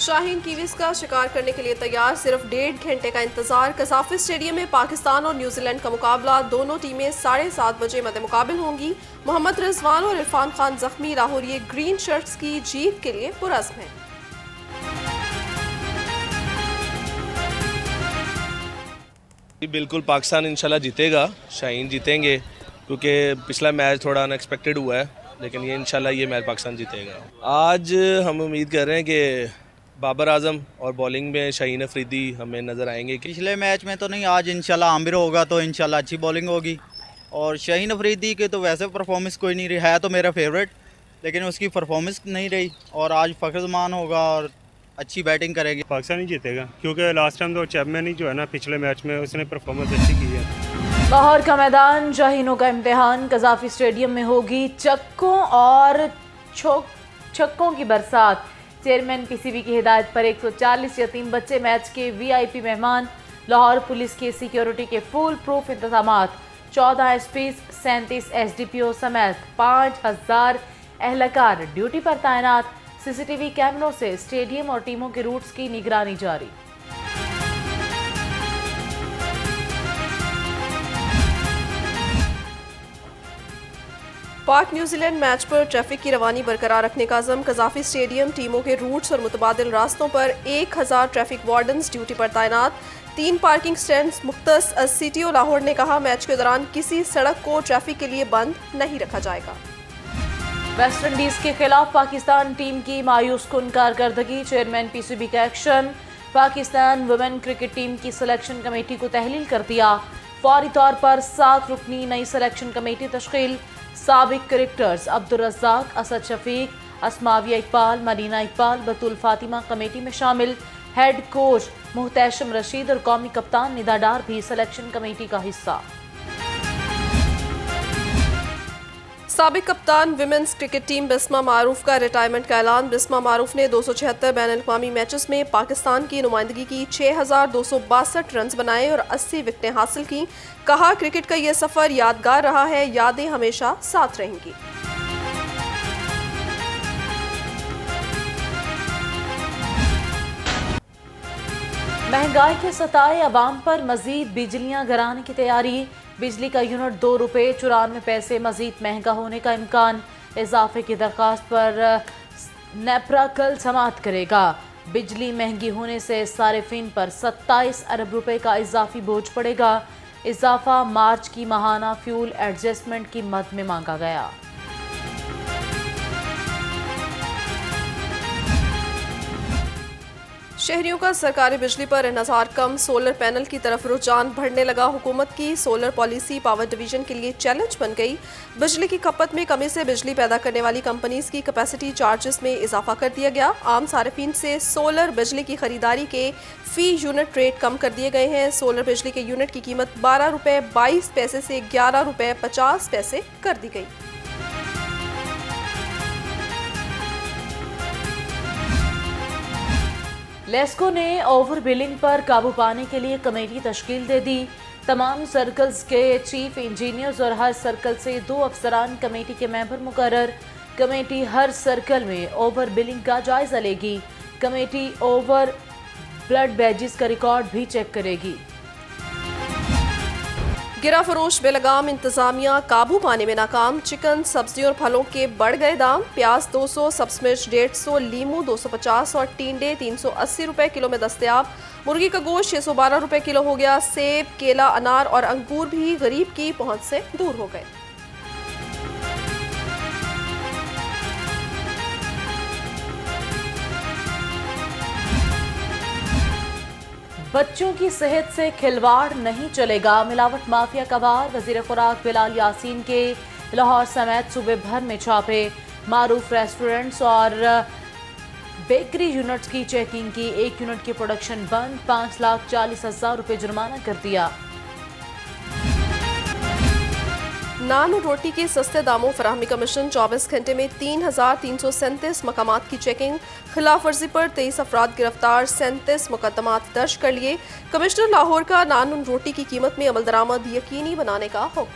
Shaheen Kiwis का शिकार करने के लिए तैयार, सिर्फ 1.5 घंटे का इंतजार। कजाफी स्टेडियम में पाकिस्तान और न्यूजीलैंड का मुकाबला। दोनों टीमें 7:30 बजे मद्दे मुकाबिल होंगी। मोहम्मद रिजवान और इरफान खान जख्मी, लाहौरी ग्रीन शर्ट्स की जीत के लिए पुरज़्म हैं। बिल्कुल पाकिस्तान इंशाल्लाह जीतेगा, शाहीन जीतेंगे, क्योंकि पिछला मैच थोड़ा अनएक्सपेक्टेड हुआ है, लेकिन ये इंशाल्लाह ये मैच पाकिस्तान जीतेगा। आज हम उम्मीद कर रहे हैं कि बाबर आजम और बॉलिंग में शाहीन अफरीदी हमें नज़र आएंगे। पिछले मैच में तो नहीं, आज इंशाल्लाह आमिर होगा तो इंशाल्लाह अच्छी बॉलिंग होगी। और शाहीन अफरीदी के तो वैसे परफॉर्मेंस कोई नहीं रही है, तो मेरा फेवरेट, लेकिन उसकी परफॉर्मेंस नहीं रही। और आज फ़खर-ए-ज़मान होगा और अच्छी बैटिंग करेगी। पाकिस्तान ही जीतेगा, क्योंकि लास्ट टाइम तो चैपमैन ही जो है ना, पिछले मैच में उसने परफॉर्मेंस अच्छी की है। लाहौर का मैदान, शाहीनों का इम्तिहान। कजाफी स्टेडियम में होगी चक्कों और छक्कों की बरसात। चेयरमैन पीसीबी की हिदायत पर 140 यतीम बच्चे मैच के वीआईपी मेहमान। लाहौर पुलिस के सिक्योरिटी के फुल प्रूफ इंतजामात। 14 एसपी, 37 एसडीपीओ समेत 5000 एहलकार ड्यूटी पर तैनात। सीसीटीवी कैमरों से स्टेडियम और टीमों के रूट्स की निगरानी जारी। पाक न्यूजीलैंड मैच पर ट्रैफिक की रवानी बरकरार रखने का अज़म। कजाफी स्टेडियम, टीमों के रूट्स और मुतबादिल रास्तों पर 1000 ट्रैफिक वार्डन्स ड्यूटी पर तैनात। 3 पार्किंग स्टैंड्स मुख्तस। सीटीओ लाहौर ने कहा, मैच के दौरान किसी सड़क को ट्रैफिक के लिए बंद नहीं रखा जाएगा। वेस्ट इंडीज के खिलाफ पाकिस्तान टीम की मायूस कुन कारकर्दगी। चेयरमैन पीसीबी का action. Pakistan women cricket team की सिलेक्शन कमेटी को तहलील कर दिया। फौरी तौर पर 7 रुकनी नई सिलेक्शन कमेटी तश्कील। साबिक क्रिकेटर्स अब्दुल रज़्ज़ाक, असद शफीक, अस्माविया इकबाल, मरीना इकबाल, बतुल फातिमा कमेटी में शामिल। हेड कोच मुहतशम रशीद और कौमी कप्तान निदा डार भी सिलेक्शन कमेटी का हिस्सा। साबिक कप्तान विमेंस क्रिकेट टीम बिस्मा मारूफ का रिटायरमेंट का ऐलान। बिस्मा मारूफ ने 276 बैन-अल-अक़वामी मैचेस में पाकिस्तान की नुमाइंदगी की, 6262 रन बनाए और 80 विकेटें हासिल की। कहा, क्रिकेट का यह सफर यादगार रहा है, यादें हमेशा साथ रहेंगी। महंगाई के सताए अवाम पर मजीद बिजलियां गिराने की तैयारी। बिजली का यूनिट ₹2.94 मजीद महंगा होने का इम्कान। इजाफे की दरख्वास्त पर नेपरा कल समाअत करेगा। बिजली महंगी होने से सारिफिन पर 27 अरब रुपए का इजाफी बोझ पड़ेगा। इजाफा मार्च की माहाना फ्यूल एडजस्टमेंट की मद में मांगा गया। शहरियों का सरकारी बिजली पर इन्हसार कम, सोलर पैनल की तरफ रुझान बढ़ने लगा। हुकूमत की सोलर पॉलिसी पावर डिवीजन के लिए चैलेंज बन गई। बिजली की खपत में कमी से बिजली पैदा करने वाली कंपनीज की कैपेसिटी चार्जेस में इजाफा कर दिया गया। आम सार्फिन से सोलर बिजली की खरीदारी के फी यूनिट रेट कम कर दिए गए हैं। सोलर बिजली के यूनिट की कीमत ₹12.22 से ₹11.50 कर दी गई। लेस्को ने ओवर बिलिंग पर काबू पाने के लिए कमेटी तश्कील दे दी। तमाम सर्कल्स के चीफ इंजीनियर्स और हर सर्कल से 2 अफसरान कमेटी के मेंबर मुकर्रर। कमेटी हर सर्कल में ओवर बिलिंग का जायजा लेगी। कमेटी ओवर ब्लड बैजेस का रिकॉर्ड भी चेक करेगी। गिरा फरोश बेलगाम, इंतजामिया काबू पाने में नाकाम। चिकन, सब्जियों और फलों के बढ़ गए दाम। प्याज 200, सब्ज मिर्च 150, लीमू 250 और टींडे 380 रुपए किलो में दस्तयाब। मुर्गी का गोश्त 612 रुपए किलो हो गया। सेब, केला, अनार और अंगूर भी गरीब की पहुंच से दूर हो गए। बच्चों की सेहत से खिलवाड़ नहीं चलेगा। मिलावट माफिया का वार। वजीर खुराक बिलाल यासीन के लाहौर समेत सूबे भर में छापे। मारूफ रेस्टोरेंट्स और बेकरी यूनिट्स की चेकिंग की। 1 यूनिट की प्रोडक्शन बंद। 5,40,000 रुपए जुर्माना कर दिया। नान और रोटी के सस्ते दामों फराहमी कमीशन। 24 घंटे में 3,337 मकामात की चेकिंग। खिलाफ वर्जी पर 23 अफराद गिरफ्तार। 37 मुकदमात दर्ज कर लिए। कमिश्नर लाहौर का नान और रोटी की कीमत में अमल दरामद यकीनी बनाने का हुक्म।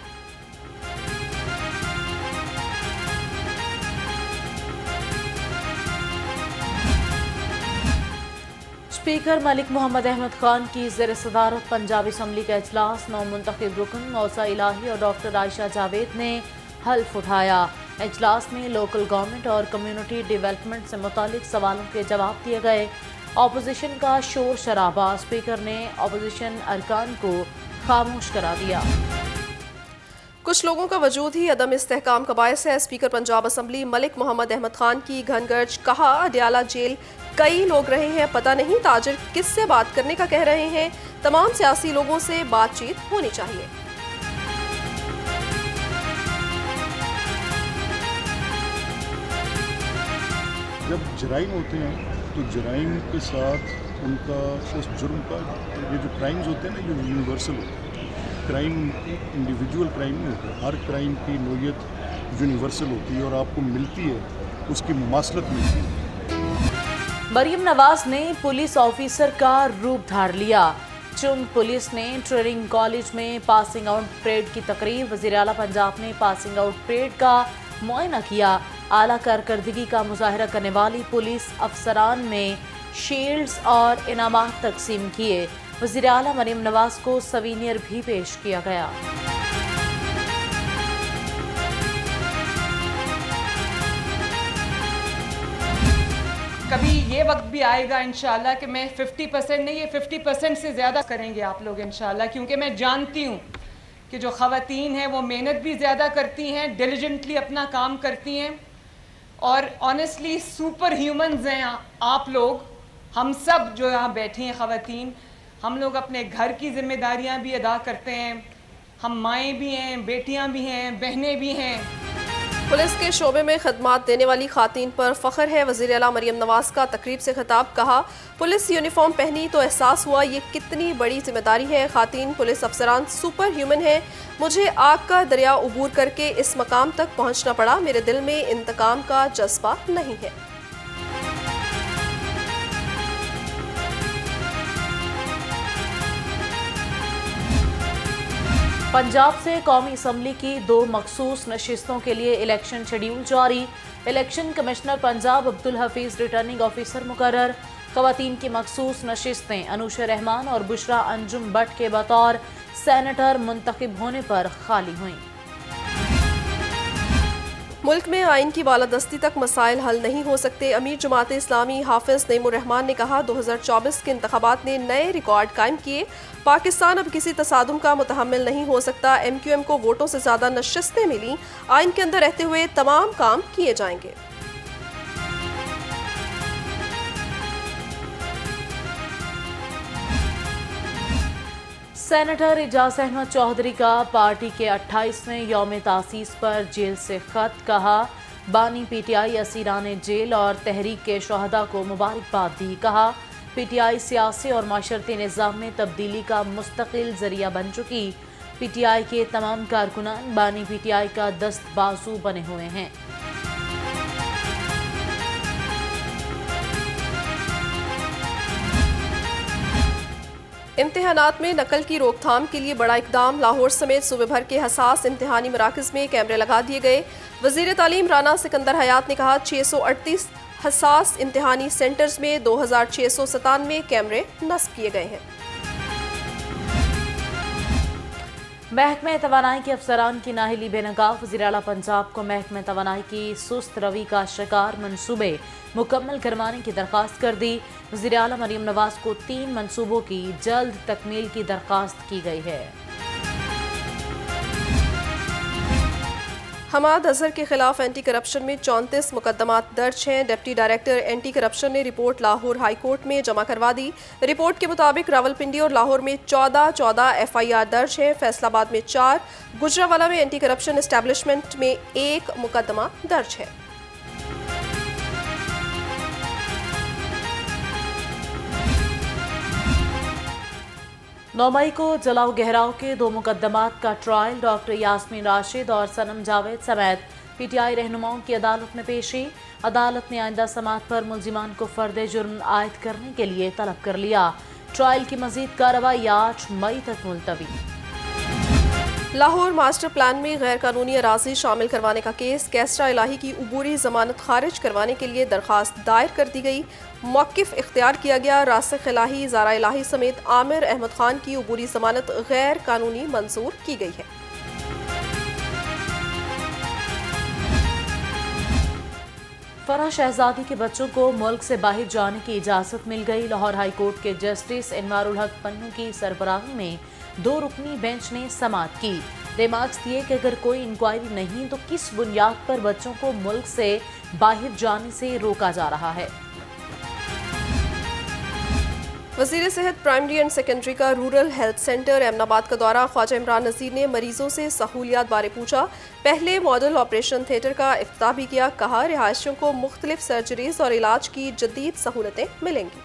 स्पीकर मलिक मोहम्मद अहमद खान की ज़ेर सदारत पंजाब असम्बली का इजलास नौ मुंतखब रुकन मौसा इलाही और डॉक्टर आयशा जावेद ने हल्फ उठाया। इजलास में लोकल गवर्नमेंट और कम्युनिटी डेवलपमेंट से मुतालिक सवालों के जवाब दिए गए। अपोजिशन का शोर शराबा, स्पीकर ने अपोजिशन अरकान को खामोश करा दिया। कुछ लोगों का वजूद ही अदम इस्तेहकाम का बायस है। स्पीकर पंजाब असम्बली मलिक मोहम्मद अहमद खान की घनगर्ज, कहा अडयाला जेल कई लोग रहे हैं, पता नहीं ताजिर किससे बात करने का कह रहे हैं। तमाम सियासी लोगों से बातचीत होनी चाहिए। जब जराइम होते हैं तो जराइम के साथ उनका उस जुर्म का, ये जो क्राइम्स होते हैं ना, ये यूनिवर्सल होते हैं। क्राइम इंडिविजुअल क्राइम नहीं होता, हर क्राइम की नोयत यूनिवर्सल होती है और आपको मिलती है, उसकी मुमासलत मिलती है। मरियम नवाज ने पुलिस ऑफिसर का रूप धार लिया। चुंग पुलिस ने ट्रेनिंग कॉलेज में पासिंग आउट परेड की तकरीब, वज़ीर आला पंजाब ने पासिंग आउट परेड का मुआयना किया। आला कारकर्दगी का मुजाहरा करने वाली पुलिस अफसरान में शील्ड्स और इनामात तकसीम किए। वज़ीर आला मरियम नवाज को सवीनियर भी पेश किया गया। कभी ये वक्त भी आएगा इंशाल्लाह कि मैं 50% नहीं, ये 50% से ज़्यादा करेंगे आप लोग इंशाल्लाह, क्योंकि मैं जानती हूँ कि जो ख़वातीन हैं वो मेहनत भी ज़्यादा करती हैं, डिलिजेंटली अपना काम करती हैं और ऑनेस्टली सुपर ह्यूमन्स हैं आप लोग। हम सब जो यहाँ बैठे हैं ख़वातीन, हम लोग अपने घर की जिम्मेदारियाँ भी अदा करते हैं। हम माएँ भी हैं, बेटियाँ भी हैं, बहनें भी हैं। पुलिस के शोबे में खदमात देने वाली खातीन पर फ़ख्र है। वज़ीर आला मरियम नवाज का तकरीब से खिताब, कहा पुलिस यूनिफॉर्म पहनी तो एहसास हुआ ये कितनी बड़ी जिम्मेदारी है। खातीन पुलिस अफसरान सुपर ह्यूमन है। मुझे आग का दरिया उबूर करके इस मकाम तक पहुंचना पड़ा। मेरे दिल में इंतकाम का जज्बा नहीं है। पंजाब से कौमी असम्बली की 2 मखसूस नशिस्तों के लिए इलेक्शन शेड्यूल जारी। Election commissioner Punjab Abdul Hafeez returning officer मुकर्रर। ख़वातीन की मखसूस नशिस्तें अनुशा रहमान और बुशरा अंजुम भट्ट के बतौर सेनेटर मुंतखब होने पर खाली हुईं। मुल्क में आइन की बालादस्ती तक मसाइल हल नहीं हो सकते। अमीर जमात इस्लामी हाफिज नईमुर रहमान ने कहा 2024 के इंतखाबात ने नए रिकॉर्ड कायम किए। पाकिस्तान अब किसी तसादुम का मुतहम्मिल नहीं हो सकता। MQM को वोटों से ज़्यादा नशिस्तें मिली। आइन के अंदर रहते हुए तमाम काम किए जाएंगे। सेनेटर एजाज अहमद चौधरी का पार्टी के 28वें यौम तासीस पर जेल से खत, कहा बानी PTI असीरान जेल और तहरीक के शहदा को मुबारकबाद दी। कहा PTI सियासी और माशरती निज़ाम में तब्दीली का मुस्तकिल जरिया बन चुकी। PTI के तमाम कारकुनान बानी PTI का दस्त बाजू बने हुए हैं। इम्तिहानात में नकल की रोकथाम के लिए बड़ा इकदाम। लाहौर समेत सूबे भर के हसास इम्तिहानी मराकज़ में कैमरे लगा दिए गए। वज़ीर तालीम राना सिकंदर हयात ने कहा 638 हसास इम्तिहानी सेंटर्स में 2697 कैमरे नस्ब किए गए हैं। महकमे तवानाई के अफसरान की नाहिली बेनकाब। वज़ीर आला पंजाब को महकमे तवानाई की सुस्त रवि का शिकार मनसूबे मुकम्मल करवाने की दरख्वास्त कर दी। वज़ीर आला मरियम नवाज को 3 मनसूबों की जल्द तकमील की दरख्वास्त की गई है। हमाद अजहर के खिलाफ एंटी करप्शन में 34 मुकदमात दर्ज हैं। डिप्टी डायरेक्टर एंटी करप्शन ने रिपोर्ट लाहौर हाई कोर्ट में जमा करवा दी। रिपोर्ट के मुताबिक रावलपिंडी और लाहौर में 14 FIR दर्ज है। फैसलाबाद में 4, गुजरावाला में एंटी करप्शन एस्टेब्लिशमेंट में 1 मुकदमा दर्ज है। 9 मई को जलाओ गहराव के 2 मुकदमात का ट्रायल। डॉक्टर यास्मीन राशिद और सनम जावेद समेत PTI रहनुमाओं की अदालत में पेशी। अदालत ने आइंदा समात पर मुल्जिमान को फर्द जुर्म आयद करने के लिए तलब कर लिया। ट्रायल की मजीद कार्रवाई 8 मई तक मुलतवी। लाहौर मास्टर प्लान में गैर कानूनी अराजी शामिल करवाने का केस कैसरा इलाही की उबूरी जमानत खारिज करवाने के लिए दरखास्त दायर कर दी गई। मौक़िफ़ इख्तियार किया गया। रासिख इलाही, ज़ारा इलाही समेत आमिर अहमद खान की उबूरी जमानत गैर कानूनी मंजूर की गई है। फराह शहजादी के बच्चों को मुल्क से बाहर जाने की इजाज़त मिल गई। लाहौर हाई कोर्ट के जस्टिस इनवारुल हक पन्नू की सरबराही में 2 रुकनी बेंच ने समाअत की। रिमार्क्स दिए कि अगर कोई इंक्वायरी नहीं तो किस बुनियाद पर बच्चों को मुल्क से बाहर जाने से रोका जा रहा है। वज़ीर सेहत प्राइमरी एंड सेकेंडरी का रूरल हेल्थ सेंटर एमनाबाद का दौरा। ख्वाजा इमरान नज़ीर ने मरीजों से सहूलियात बारे पूछा। पहले मॉडल ऑपरेशन थिएटर का इफ्तिताह भी किया। कहा रिहायशियों को मुख्तलिफ सर्जरीज और इलाज की जदीद सहूलतें मिलेंगी।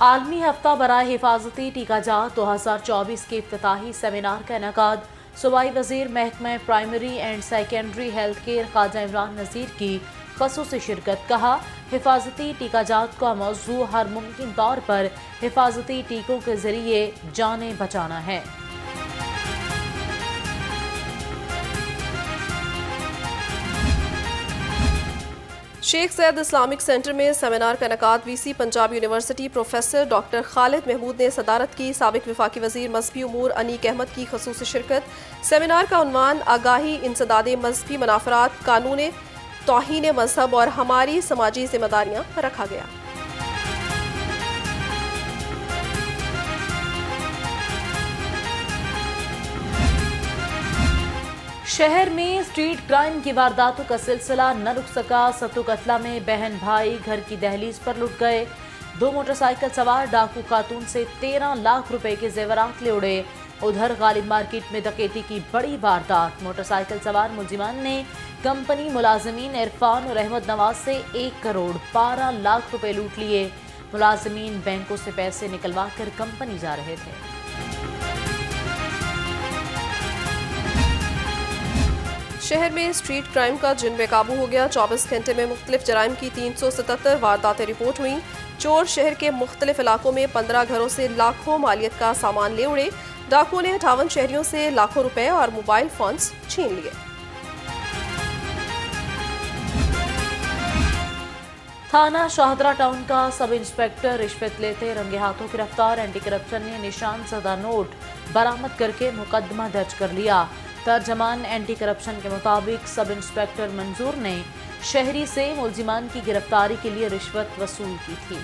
आलमी हफ्ता बराए हिफाजती टीकाजात 2024 के इफ्तिताही सेमिनार का इनेकाद। सूबाई वज़ीर महकमा primary and secondary health care Khawaja Imran Nazir की ख़ुसूसी शिरकत। कहा हिफाजती टीकाजात का मौजू हर मुमकिन तौर पर हिफाजती टीकों के जरिए जानें बचाना है। शेख ज़ैद इस्लामिक सेंटर में सेमिनार का इनेकाद। VC Punjab university professor doctor Khalid Mahmood ने सदारत की। साबिक वफाकी वज़ीर मजहबी उमूर अनीक अहमद की ख़ुसूसी शिरकत। सेमिनार का उन्वान आगाही, इंसदादे मजहबी मनाफरात, कानून तौहीन मजहब और हमारी समाजी जिम्मेदारियां रखा गया। शहर में स्ट्रीट क्राइम की वारदातों का सिलसिला न रुक सका। सत्तू कतला में बहन भाई घर की दहलीज पर लुट गए। 2 मोटरसाइकिल सवार डाकू खातून से 13 लाख रुपए के जेवरात ले उड़े। उधर गालिब मार्केट में डकैती की बड़ी वारदात। मोटरसाइकिल सवार मुलजिमान ने कंपनी मुलाजमीन इरफान और अहमद नवाज से 1 करोड़ 12 लाख रुपए लूट लिए। मुलाजमीन बैंकों से पैसे निकलवा कर कंपनी जा रहे थे। शहर में स्ट्रीट क्राइम का जिन बेकाबू हो गया। 24 घंटे में मुख्तलिफ जराइम की 377 वारदातें रिपोर्ट हुई। चोर शहर के मुख्तलिफ इलाकों में 15 घरों से लाखों मालियत का सामान ले उड़े। डाकुओं ने 58 शहरियों से लाखों रुपए और मोबाइल फोन्स छीन लिए। थाना शाहदरा टाउन का सब इंस्पेक्टर रिश्वत लेते रंगे हाथों गिरफ्तार। एंटी करप्शन ने निशान सदा नोट बरामद करके मुकदमा दर्ज कर लिया। तर्जमान एंटी करप्शन के मुताबिक सब इंस्पेक्टर मंजूर ने शहरी से मुलजिमान की गिरफ्तारी के लिए रिश्वत वसूल की थी।